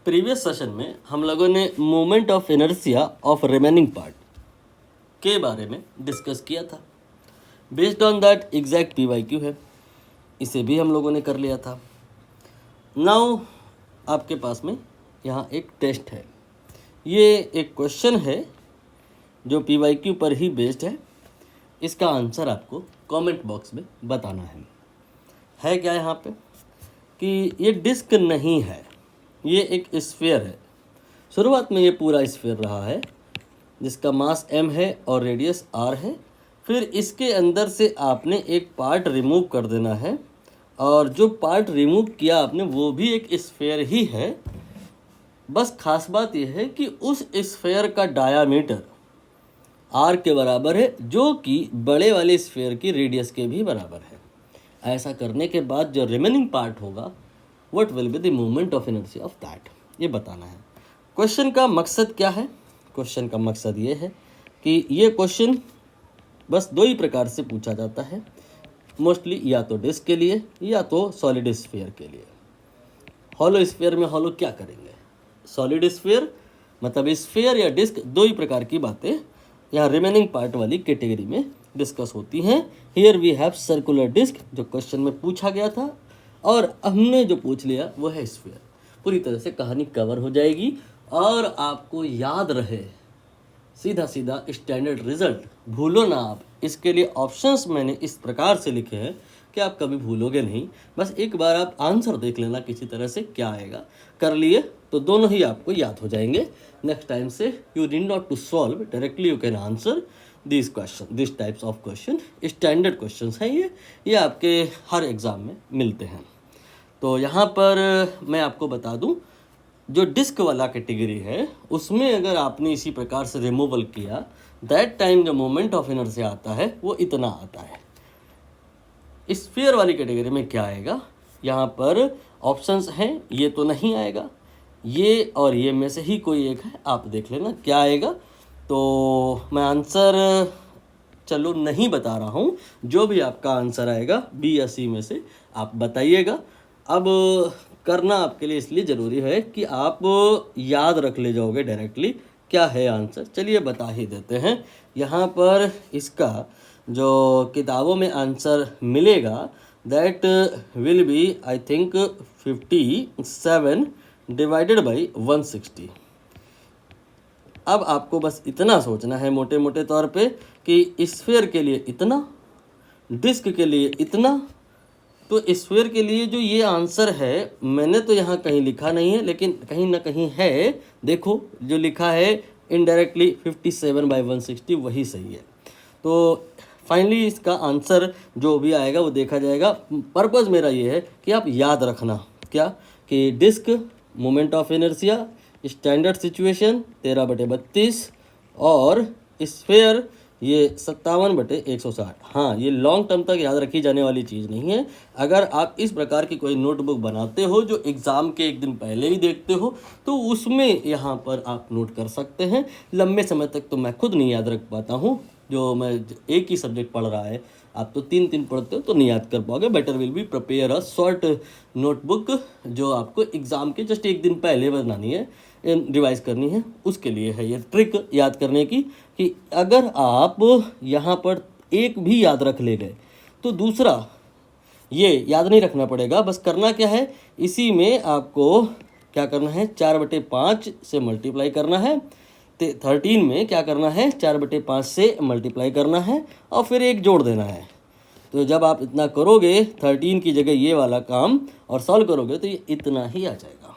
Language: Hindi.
प्रीवियस सेशन में हम लोगों ने moment of inertia of remaining part के बारे में डिस्कस किया था। Based on that exact PYQ है, इसे भी हम लोगों ने कर लिया था। नाउ आपके पास में यहाँ एक टेस्ट है। ये एक क्वेश्चन है जो पीवाईक्यू पर ही बेस्ड है। इसका आंसर आपको कमेंट बॉक्स में बताना है क्या यहाँ पे कि ये डिस्क नहीं है, ये एक स्फीयर है। शुरुआत में ये पूरा स्फीयर रहा है जिसका मास m है और रेडियस r है। फिर इसके अंदर से आपने एक पार्ट रिमूव कर देना है और जो पार्ट रिमूव किया आपने वो भी एक स्फीयर ही है। बस खास बात यह है कि उस स्फीयर का डायामीटर r के बराबर है, जो कि बड़े वाले स्फीयर की रेडियस के भी बराबर है। ऐसा करने के बाद जो रिमेनिंग पार्ट होगा what will be the moment of inertia of that, ये बताना है। क्वेश्चन का मकसद क्या है? क्वेश्चन का मकसद ये है कि ये क्वेश्चन बस दो ही प्रकार से पूछा जाता है मोस्टली, या तो डिस्क के लिए या तो सॉलिड स्फीयर के लिए। हॉलो स्फीयर में हॉलो क्या करेंगे, सॉलिड स्फीयर मतलब स्फीयर या डिस्क, दो ही प्रकार की बातें यहाँ रिमेनिंग पार्ट वाली कैटेगरी में डिस्कस होती हैं। Here we have circular disc जो क्वेश्चन में पूछा गया था और हमने जो पूछ लिया वो है स्फीयर। पूरी तरह से कहानी कवर हो जाएगी और आपको याद रहे सीधा सीधा स्टैंडर्ड रिजल्ट, भूलो ना आप। इसके लिए ऑप्शंस मैंने इस प्रकार से लिखे हैं कि आप कभी भूलोगे नहीं। बस एक बार आप आंसर देख लेना किसी तरह से क्या आएगा, कर लिए तो दोनों ही आपको याद हो जाएंगे। नेक्स्ट टाइम से you need not to solve, directly you can answer this question, this types of question. Standard questions हैं ये आपके हर एग्ज़ाम में मिलते हैं। तो यहाँ पर मैं आपको बता दूँ, जो डिस्क वाला कैटेगरी है उसमें अगर आपने इसी प्रकार से रिमूवल किया, दैट टाइम जो मोमेंट ऑफ इनर्शिया आता है वो इतना आता है। स्फीयर वाली कैटेगरी में क्या आएगा, यहाँ पर ऑप्शंस हैं, ये तो नहीं आएगा, ये और ये में से ही कोई एक है, आप देख लेना क्या आएगा। तो मैं आंसर चलो नहीं बता रहा हूँ, जो भी आपका आंसर आएगा बी या सी में से आप बताइएगा। अब करना आपके लिए इसलिए ज़रूरी है कि आप याद रख ले जाओगे डायरेक्टली क्या है आंसर। चलिए बता ही देते हैं। यहाँ पर इसका जो किताबों में आंसर मिलेगा that will be I think 57 divided by 160। अब आपको बस इतना सोचना है मोटे मोटे तौर पे कि स्फीयर के लिए इतना, डिस्क के लिए इतना। तो स्फीयर के लिए जो ये आंसर है मैंने तो यहाँ कहीं लिखा नहीं है, लेकिन कहीं ना कहीं है, देखो जो लिखा है इनडायरेक्टली 57/160 वही सही है। तो फाइनली इसका आंसर जो भी आएगा वो देखा जाएगा। पर्पज़ मेरा ये है कि आप याद रखना क्या कि disc moment of inertia standard situation 13/32 और स्फीयर ये 57/160। हाँ, ये लॉन्ग टर्म तक याद रखी जाने वाली चीज़ नहीं है। अगर आप इस प्रकार की कोई नोटबुक बनाते हो जो एग्ज़ाम के एक दिन पहले ही देखते हो तो उसमें यहाँ पर आप नोट कर सकते हैं। लंबे समय तक तो मैं खुद नहीं याद रख पाता हूँ, जो मैं एक ही सब्जेक्ट पढ़ रहा है, आप तो 3 पढ़ते हो तो नहीं याद कर पाओगे। Better will be prepare a short notebook जो आपको एग्ज़ाम के जस्ट एक दिन पहले बनानी है, रिवाइज करनी है। उसके लिए है ये ट्रिक याद करने की कि अगर आप यहाँ पर एक भी याद रख ले गए तो दूसरा ये याद नहीं रखना पड़ेगा। बस करना क्या है, इसी में आपको क्या करना है, 4/5 से मल्टीप्लाई करना है। 13 में क्या करना है, 4/5 से मल्टीप्लाई करना है और फिर एक जोड़ देना है। तो जब आप इतना करोगे 13 की जगह ये वाला काम और सॉल्व करोगे तो ये इतना ही आ जाएगा।